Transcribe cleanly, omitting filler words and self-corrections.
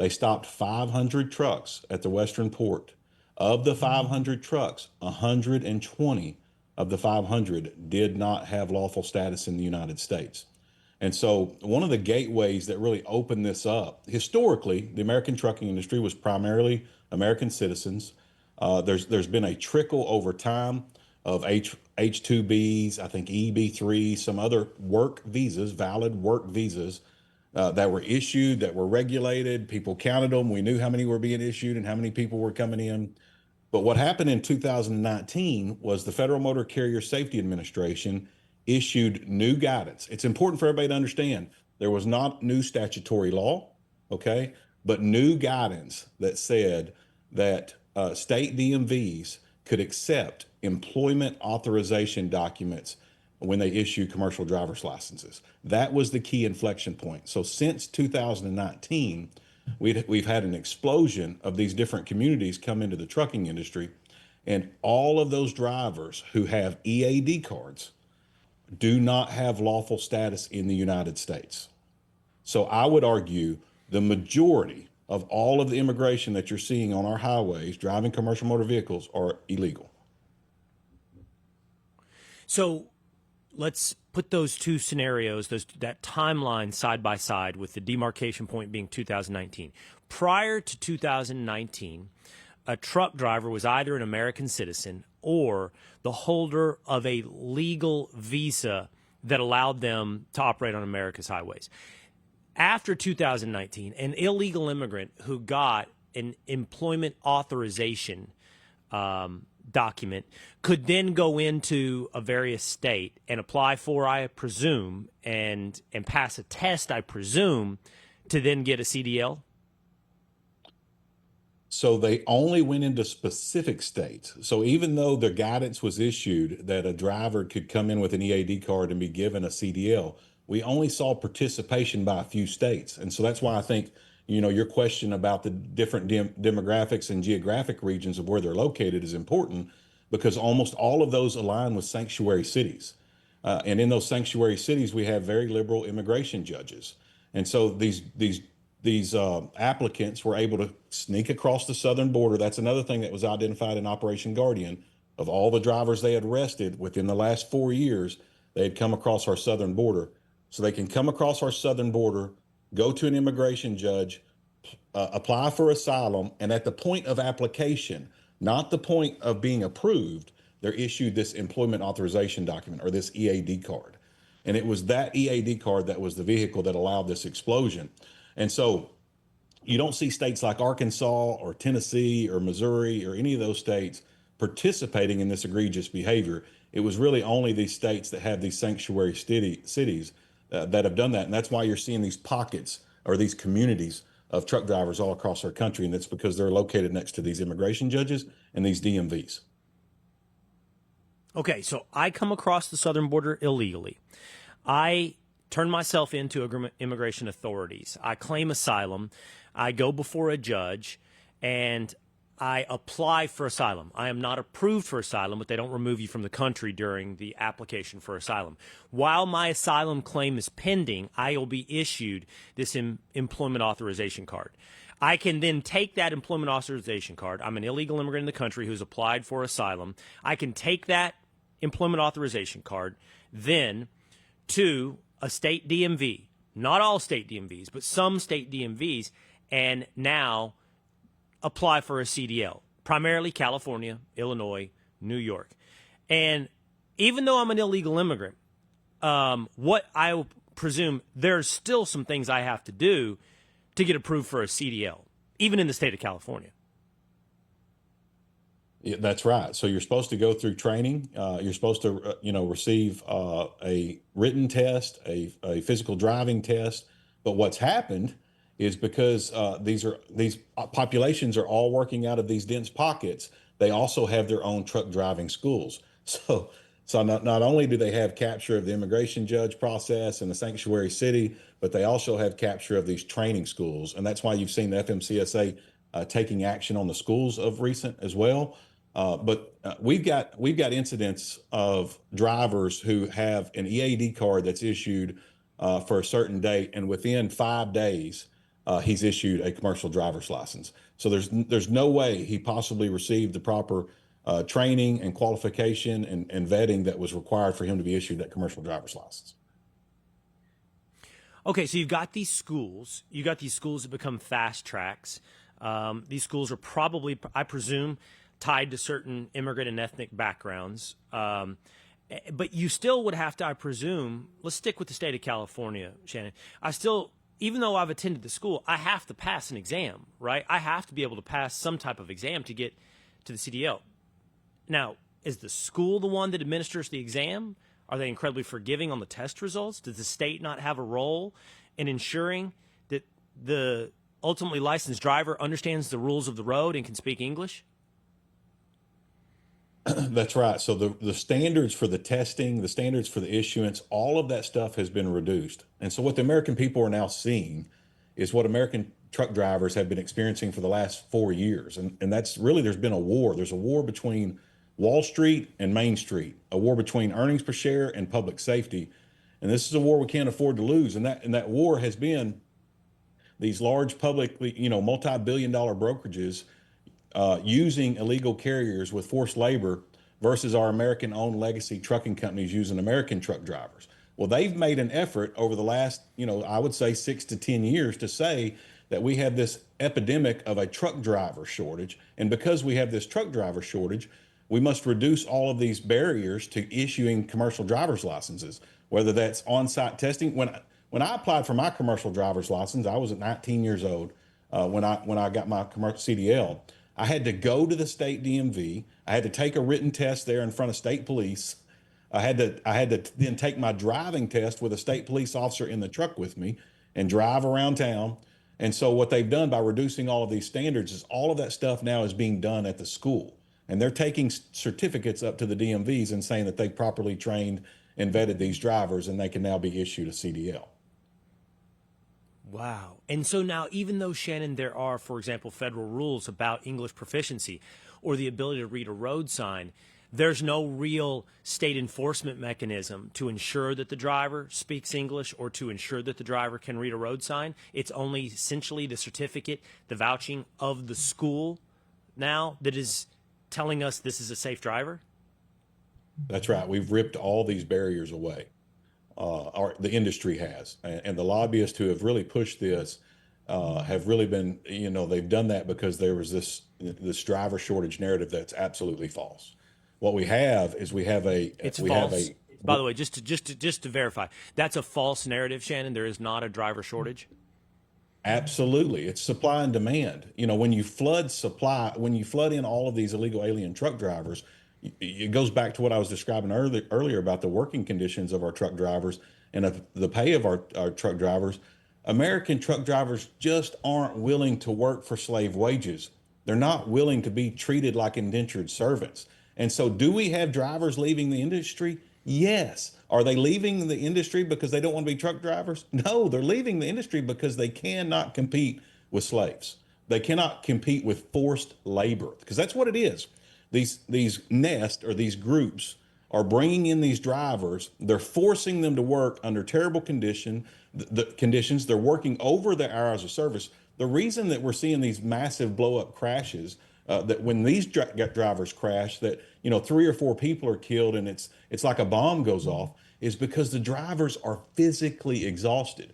They stopped 500 trucks at the Western Port. Of the 500 trucks, 120 of the 500 did not have lawful status in the United States. And so, one of the gateways that really opened this up, historically, the American trucking industry was primarily American citizens. There's been a trickle over time of H2Bs, I think EB3, some other work visas, valid work visas that were issued, that were regulated. People counted them. We knew how many were being issued and how many people were coming in. But what happened in 2019 was the Federal Motor Carrier Safety Administration issued new guidance. It's important for everybody to understand there was not new statutory law, okay, but new guidance that said that state DMVs could accept employment authorization documents when they issue commercial driver's licenses. That was the key inflection point. So since 2019, we've had an explosion of these different communities come into the trucking industry, and all of those drivers who have EAD cards do not have lawful status in the United States. So I would argue the majority of all of the immigration that you're seeing on our highways driving commercial motor vehicles are illegal. So let's put those two scenarios, that timeline side by side, with the demarcation point being 2019. Prior to 2019, a truck driver was either an American citizen or the holder of a legal visa that allowed them to operate on America's highways. After 2019, an illegal immigrant who got an employment authorization document could then go into a various state and apply for, I presume, and pass a test, I presume, to then get a CDL? So they only went into specific states. So even though the guidance was issued that a driver could come in with an EAD card and be given a CDL, we only saw participation by a few states. And so that's why I think, your question about the different demographics and geographic regions of where they're located is important, because almost all of those align with sanctuary cities. And in those sanctuary cities, we have very liberal immigration judges. And so these applicants were able to sneak across the southern border. That's another thing that was identified in Operation Guardian. Of all the drivers they had arrested within the last 4 years, they had come across our southern border. So they can come across our southern border, go to an immigration judge, apply for asylum, and at the point of application, not the point of being approved, they're issued this employment authorization document, or this EAD card. And it was that EAD card that was the vehicle that allowed this explosion. And so you don't see states like Arkansas or Tennessee or Missouri or any of those states participating in this egregious behavior. It was really only these states that have these sanctuary cities that have done that. And that's why you're seeing these pockets or these communities of truck drivers all across our country. And that's because they're located next to these immigration judges and these DMVs. Okay, so I come across the southern border illegally. I turn myself into immigration authorities. I claim asylum. I go before a judge, and I apply for asylum. I am not approved for asylum, but they don't remove you from the country during the application for asylum. While my asylum claim is pending, I will be issued this employment authorization card. I can then take that employment authorization card. I'm an illegal immigrant in the country who's applied for asylum. I can take that employment authorization card then to a state DMV, not all state DMVs, but some state DMVs, and now apply for a CDL, primarily California, Illinois, New York. And even though I'm an illegal immigrant, what I presume there's still some things I have to do to get approved for a CDL, even in the state of California. Yeah, that's right. So you're supposed to go through training. You're supposed to, receive a written test, a physical driving test. But what's happened is because these populations are all working out of these dense pockets, they also have their own truck driving schools. So not only do they have capture of the immigration judge process in the sanctuary city, but they also have capture of these training schools. And that's why you've seen the FMCSA taking action on the schools of recent as well. But we've got incidents of drivers who have an EAD card that's issued for a certain date, and within 5 days, he's issued a commercial driver's license. So there's no way he possibly received the proper training and qualification and vetting that was required for him to be issued that commercial driver's license. Okay, so you've got these schools. You got these schools that become fast tracks. These schools are probably, I presume, tied to certain immigrant and ethnic backgrounds. But you still would have to, I presume, let's stick with the state of California, Shannon. I still, even though I've attended the school, I have to pass an exam, right? I have to be able to pass some type of exam to get to the CDL. Now, is the school the one that administers the exam? Are they incredibly forgiving on the test results? Does the state not have a role in ensuring that the ultimately licensed driver understands the rules of the road and can speak English? That's right. So the standards for the testing, the standards for the issuance, all of that stuff has been reduced. And so what the American people are now seeing is what American truck drivers have been experiencing for the last 4 years. And that's really, there's been a war. There's a war between Wall Street and Main Street, a war between earnings per share and public safety. And this is a war we can't afford to lose. And that war has been these large publicly, multi-billion-dollar brokerages using illegal carriers with forced labor versus our American-owned legacy trucking companies using American truck drivers. Well, they've made an effort over the last, I would say 6 to 10 years to say that we have this epidemic of a truck driver shortage. And because we have this truck driver shortage, we must reduce all of these barriers to issuing commercial driver's licenses, whether that's on-site testing. When I applied for my commercial driver's license, I was at 19 years old when I got my commercial CDL. I had to go to the state DMV. I had to take a written test there in front of state police. I had to then take my driving test with a state police officer in the truck with me and drive around town. And so what they've done by reducing all of these standards is all of that stuff now is being done at the school. And they're taking certificates up to the DMVs and saying that they properly trained and vetted these drivers and they can now be issued a CDL. Wow. And so now, even though, Shannon, there are, for example, federal rules about English proficiency or the ability to read a road sign, there's no real state enforcement mechanism to ensure that the driver speaks English or to ensure that the driver can read a road sign. It's only essentially the certificate, the vouching of the school now that is telling us this is a safe driver? That's right. We've ripped all these barriers away. Or the industry has, and the lobbyists who have really pushed this have really been, they've done that because there was this driver shortage narrative that's absolutely false. What we have is It's false. By the way, just to verify, that's a false narrative, Shannon. There is not a driver shortage. Absolutely. It's supply and demand. When you flood supply, when you flood in all of these illegal alien truck drivers, it goes back to what I was describing earlier about the working conditions of our truck drivers and of the pay of our truck drivers. American truck drivers just aren't willing to work for slave wages. They're not willing to be treated like indentured servants. And so do we have drivers leaving the industry? Yes. Are they leaving the industry because they don't want to be truck drivers? No, they're leaving the industry because they cannot compete with slaves. They cannot compete with forced labor because that's what it is. These nests or these groups are bringing in these drivers. They're forcing them to work under terrible conditions. They're working over their hours of service. The reason that we're seeing these massive blow up crashes, that when these drivers crash, that 3 or 4 people are killed and it's like a bomb goes off, is because the drivers are physically exhausted.